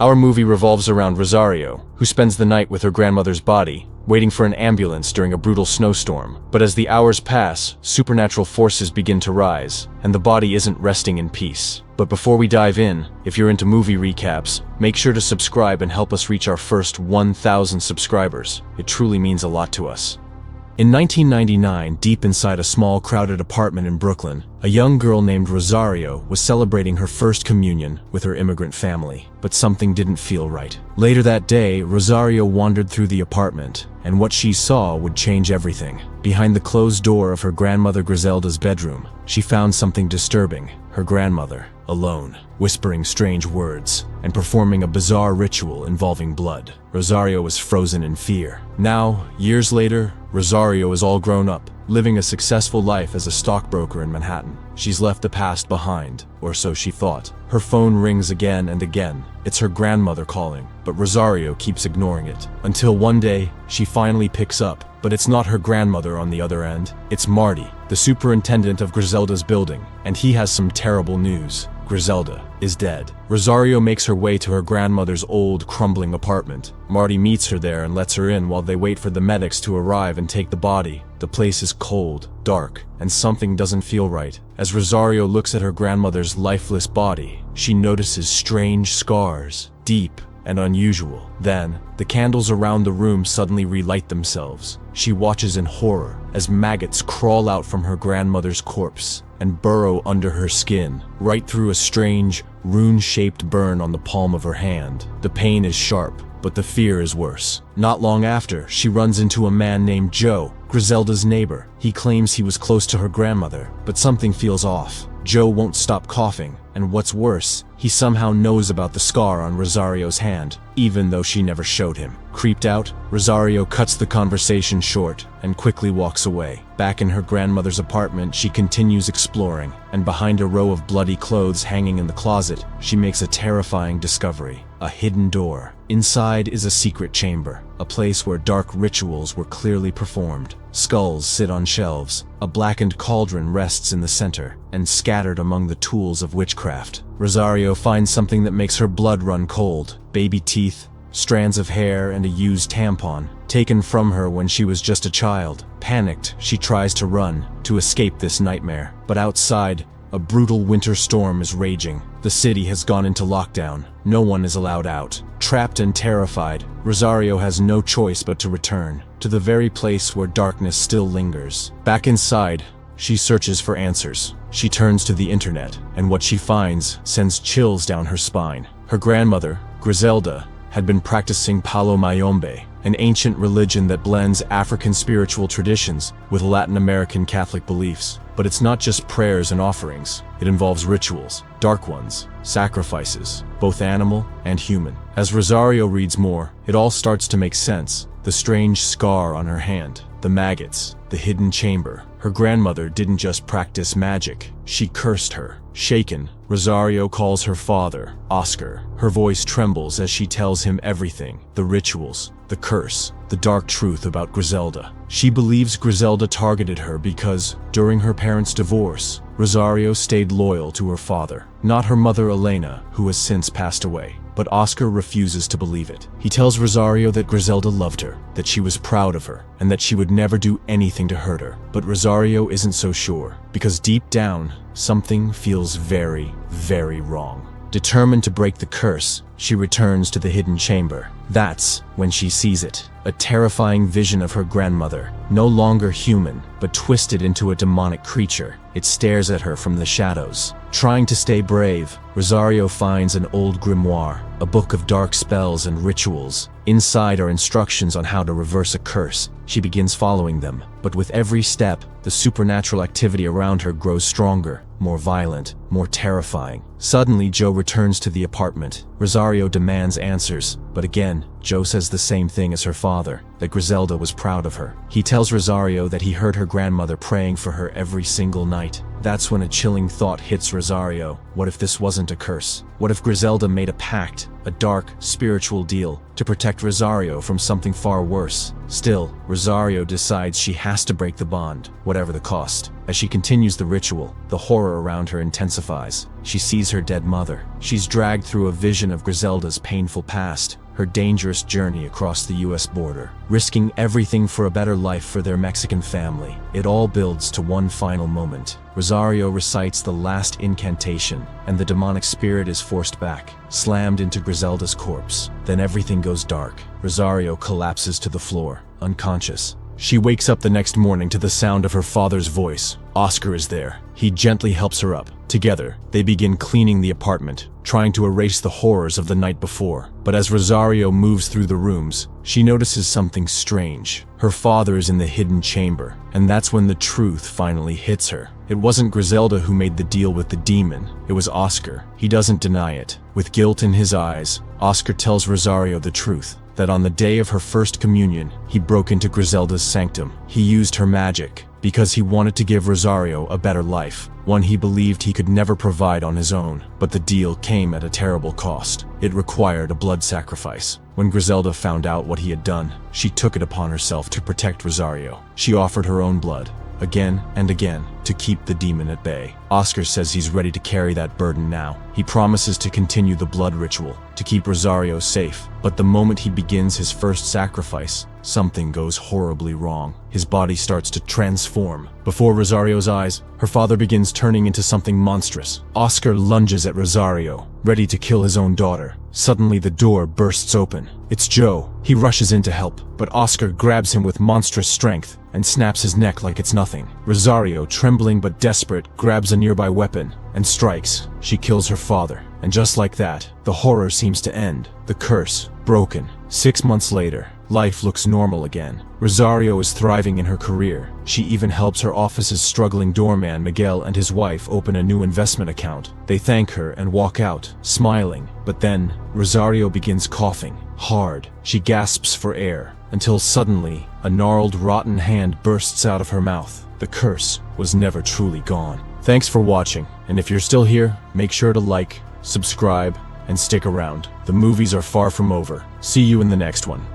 Our movie revolves around Rosario, who spends the night with her grandmother's body, waiting for an ambulance during a brutal snowstorm. But as the hours pass, supernatural forces begin to rise, and the body isn't resting in peace. But before we dive in, if you're into movie recaps, make sure to subscribe and help us reach our first 1,000 subscribers. It truly means a lot to us. In 1999, deep inside a small, crowded apartment in Brooklyn, a young girl named Rosario was celebrating her first communion with her immigrant family. But something didn't feel right. Later that day, Rosario wandered through the apartment, and what she saw would change everything. Behind the closed door of her grandmother Griselda's bedroom, she found something disturbing. Her grandmother, alone, whispering strange words, and performing a bizarre ritual involving blood. Rosario was frozen in fear. Now, years later, Rosario is all grown up, living a successful life as a stockbroker in Manhattan. She's left the past behind, or so she thought. Her phone rings again and again. It's her grandmother calling, but Rosario keeps ignoring it. Until one day, she finally picks up. But it's not her grandmother on the other end. It's Marty, the superintendent of Griselda's building, and he has some terrible news. Griselda is dead. Rosario makes her way to her grandmother's old, crumbling apartment. Marty meets her there and lets her in while they wait for the medics to arrive and take the body. The place is cold, dark, and something doesn't feel right. As Rosario looks at her grandmother's lifeless body, she notices strange scars, deep and unusual. Then, the candles around the room suddenly relight themselves. She watches in horror as maggots crawl out from her grandmother's corpse and burrow under her skin, right through a strange, rune-shaped burn on the palm of her hand. The pain is sharp, but the fear is worse. Not long after, she runs into a man named Joe, Griselda's neighbor. He claims he was close to her grandmother, but something feels off. Joe won't stop coughing, and what's worse, he somehow knows about the scar on Rosario's hand, even though she never showed him. Creeped out, Rosario cuts the conversation short and quickly walks away. Back in her grandmother's apartment, she continues exploring, and behind a row of bloody clothes hanging in the closet, she makes a terrifying discovery: a hidden door. Inside is a secret chamber, a place where dark rituals were clearly performed. Skulls sit on shelves, a blackened cauldron rests in the center, and scattered among the tools of witchcraft, Rosario finds something that makes her blood run cold: baby teeth, strands of hair, and a used tampon, taken from her when she was just a child. Panicked, she tries to run, to escape this nightmare. But outside, a brutal winter storm is raging. The city has gone into lockdown. No one is allowed out. Trapped and terrified, Rosario has no choice but to return to the very place where darkness still lingers. Back inside, she searches for answers. She turns to the internet, and what she finds sends chills down her spine. Her grandmother, Griselda, had been practicing Palo Mayombe, an ancient religion that blends African spiritual traditions with Latin American Catholic beliefs. But it's not just prayers and offerings. It involves rituals, dark ones, sacrifices, both animal and human. As Rosario reads more, it all starts to make sense. The strange scar on her hand, the maggots, the hidden chamber. Her grandmother didn't just practice magic, she cursed her. Shaken, Rosario calls her father, Oscar. Her voice trembles as she tells him everything: the rituals, the curse, the dark truth about Griselda. She believes Griselda targeted her because, during her parents' divorce, Rosario stayed loyal to her father, not her mother Elena, who has since passed away. But Oscar refuses to believe it. He tells Rosario that Griselda loved her, that she was proud of her, and that she would never do anything to hurt her. But Rosario isn't so sure, because deep down, something feels very, very wrong. Determined to break the curse, she returns to the hidden chamber. That's when she sees it. A terrifying vision of her grandmother, no longer human, but twisted into a demonic creature. It stares at her from the shadows. Trying to stay brave, Rosario finds an old grimoire, a book of dark spells and rituals. Inside are instructions on how to reverse a curse. She begins following them, but with every step, the supernatural activity around her grows stronger, more violent, more terrifying. Suddenly, Joe returns to the apartment. Rosario demands answers, but again, Joe says the same thing as her father, that Griselda was proud of her. He tells Rosario that he heard her grandmother praying for her every single night. That's when a chilling thought hits Rosario. What if this wasn't wasn't a curse? What if Griselda made a pact, a dark, spiritual deal, to protect Rosario from something far worse? Still, Rosario decides she has to break the bond, whatever the cost. As she continues the ritual, the horror around her intensifies. She sees her dead mother. She's dragged through a vision of Griselda's painful past, her dangerous journey across the US border, risking everything for a better life for their Mexican family. It all builds to one final moment. Rosario recites the last incantation, and the demonic spirit is forced back, slammed into Griselda's corpse. Then everything goes dark. Rosario collapses to the floor, unconscious. She wakes up the next morning to the sound of her father's voice. Oscar is there. He gently helps her up. Together, they begin cleaning the apartment, trying to erase the horrors of the night before. But as Rosario moves through the rooms, she notices something strange. Her father is in the hidden chamber, and that's when the truth finally hits her. It wasn't Griselda who made the deal with the demon, it was Oscar. He doesn't deny it. With guilt in his eyes, Oscar tells Rosario the truth, that on the day of her first communion, he broke into Griselda's sanctum. He used her magic because he wanted to give Rosario a better life, one he believed he could never provide on his own. But the deal came at a terrible cost. It required a blood sacrifice. When Griselda found out what he had done, she took it upon herself to protect Rosario. She offered her own blood, again and again, to keep the demon at bay. Oscar says he's ready to carry that burden now. He promises to continue the blood ritual, to keep Rosario safe. But the moment he begins his first sacrifice, something goes horribly wrong. His body starts to transform. Before Rosario's eyes, her father begins turning into something monstrous. Oscar lunges at Rosario, ready to kill his own daughter. Suddenly the door bursts open. It's Joe. He rushes in to help, but Oscar grabs him with monstrous strength and snaps his neck like it's nothing. Rosario, trembling but desperate, grabs a nearby weapon and strikes. She kills her father, and just like that, the horror seems to end. The curse broken. 6 months later, life looks normal again. Rosario is thriving in her career. She even helps her office's struggling doorman Miguel and his wife open a new investment account. They thank her and walk out, smiling. But then, Rosario begins coughing, hard. She gasps for air, until suddenly, a gnarled, rotten hand bursts out of her mouth. The curse was never truly gone. Thanks for watching, and if you're still here, make sure to like, subscribe, and stick around. The movies are far from over. See you in the next one.